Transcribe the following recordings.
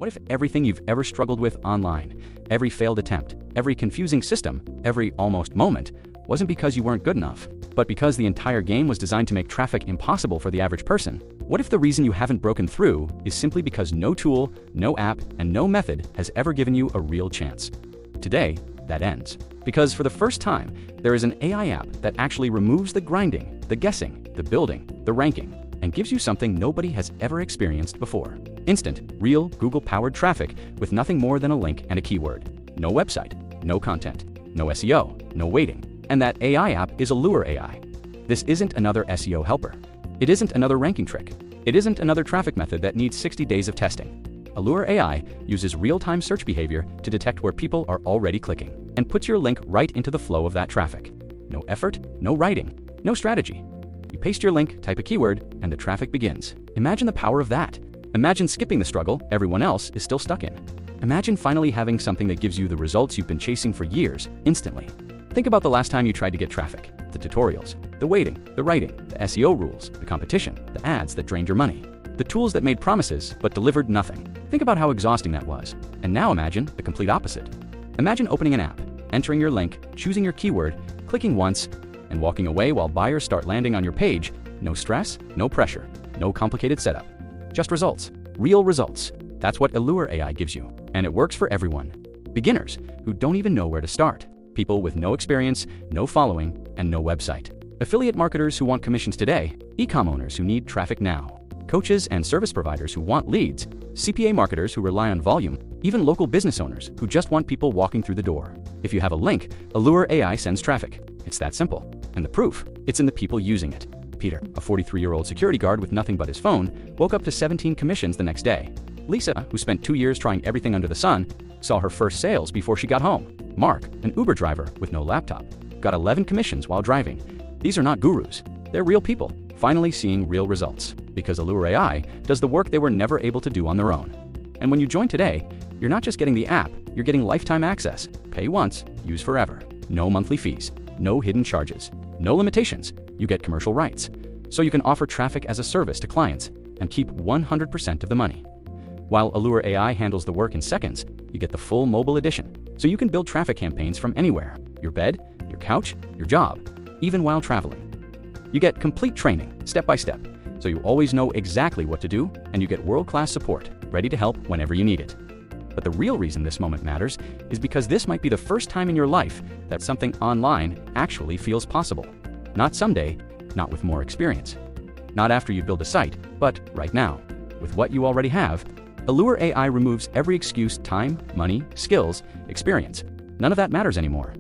What if everything you've ever struggled with online, every failed attempt, every confusing system, every almost moment, wasn't because you weren't good enough, but because the entire game was designed to make traffic impossible for the average person? What if the reason you haven't broken through is simply because no tool, no app, and no method has ever given you a real chance? Today, that ends. Because for the first time, there is an AI app that actually removes the grinding, the guessing, the building, the ranking, and gives you something nobody has ever experienced before. Instant, real, Google-powered traffic with nothing more than a link and a keyword. No website, no content, no SEO, no waiting. And that AI app is ALLURE AI. This isn't another SEO helper. It isn't another ranking trick. It isn't another traffic method that needs 60 days of testing. ALLURE AI uses real-time search behavior to detect where people are already clicking and puts your link right into the flow of that traffic. No effort, no writing, no strategy. You paste your link, type a keyword, and the traffic begins. Imagine the power of that. Imagine skipping the struggle everyone else is still stuck in. Imagine finally having something that gives you the results you've been chasing for years, instantly. Think about the last time you tried to get traffic. The tutorials, the waiting, the writing, the SEO rules, the competition, the ads that drained your money, the tools that made promises but delivered nothing. Think about how exhausting that was. And now imagine the complete opposite. Imagine opening an app, entering your link, choosing your keyword, clicking once, and walking away while buyers start landing on your page. No stress, no pressure, no complicated setup. Just results. Real results. That's what ALLURE AI gives you. And it works for everyone. Beginners who don't even know where to start. People with no experience, no following, and no website. Affiliate marketers who want commissions today. E-com owners who need traffic now. Coaches and service providers who want leads. CPA marketers who rely on volume. Even local business owners who just want people walking through the door. If you have a link, ALLURE AI sends traffic. It's that simple. And the proof, it's in the people using it. Peter, a 43-year-old security guard with nothing but his phone, woke up to 17 commissions the next day. Lisa, who spent 2 years trying everything under the sun, saw her first sales before she got home. Mark, an Uber driver with no laptop, got 11 commissions while driving. These are not gurus. They're real people, finally seeing real results. Because ALLURE AI does the work they were never able to do on their own. And when you join today, you're not just getting the app, you're getting lifetime access. Pay once, use forever. No monthly fees, no hidden charges, no limitations. You get commercial rights. So you can offer traffic as a service to clients and keep 100% of the money. While ALLURE AI handles the work in seconds, you get the full mobile edition. So you can build traffic campaigns from anywhere. Your bed, your couch, your job, even while traveling. You get complete training, step by step, so you always know exactly what to do, and you get world-class support, ready to help whenever you need it. But the real reason this moment matters is because this might be the first time in your life that something online actually feels possible. Not someday, not with more experience. Not after you build a site, but right now. With what you already have, ALLURE AI removes every excuse: time, money, skills, experience. None of that matters anymore.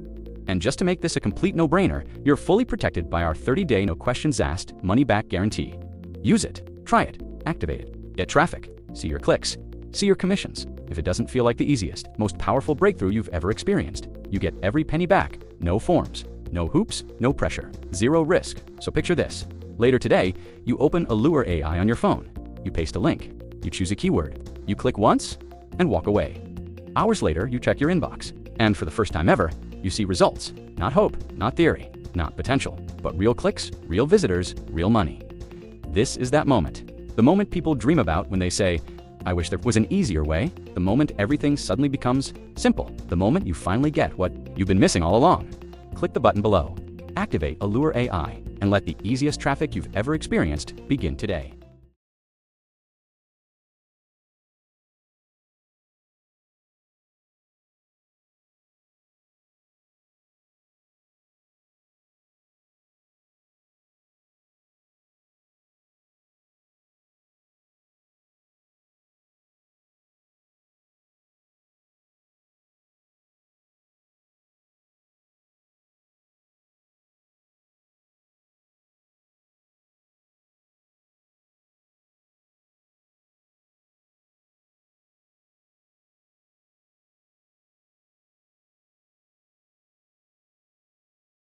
And just to make this a complete no-brainer, you're fully protected by our 30-day no questions asked money-back guarantee. Use it, try it, activate it, get traffic, see your clicks, see your commissions. If it doesn't feel like the easiest, most powerful breakthrough you've ever experienced, you get every penny back, no forms, no hoops, no pressure, zero risk. So picture this. Later today, you open ALLURE AI on your phone. You paste a link, you choose a keyword, you click once, and walk away. Hours later, you check your inbox. And for the first time ever, you see results. Not hope, not theory, not potential, but real clicks, real visitors, real money. This is that moment. The moment people dream about when they say, "I wish there was an easier way." The moment everything suddenly becomes simple. The moment you finally get what you've been missing all along. Click the button below. Activate ALLURE AI and let the easiest traffic you've ever experienced begin today.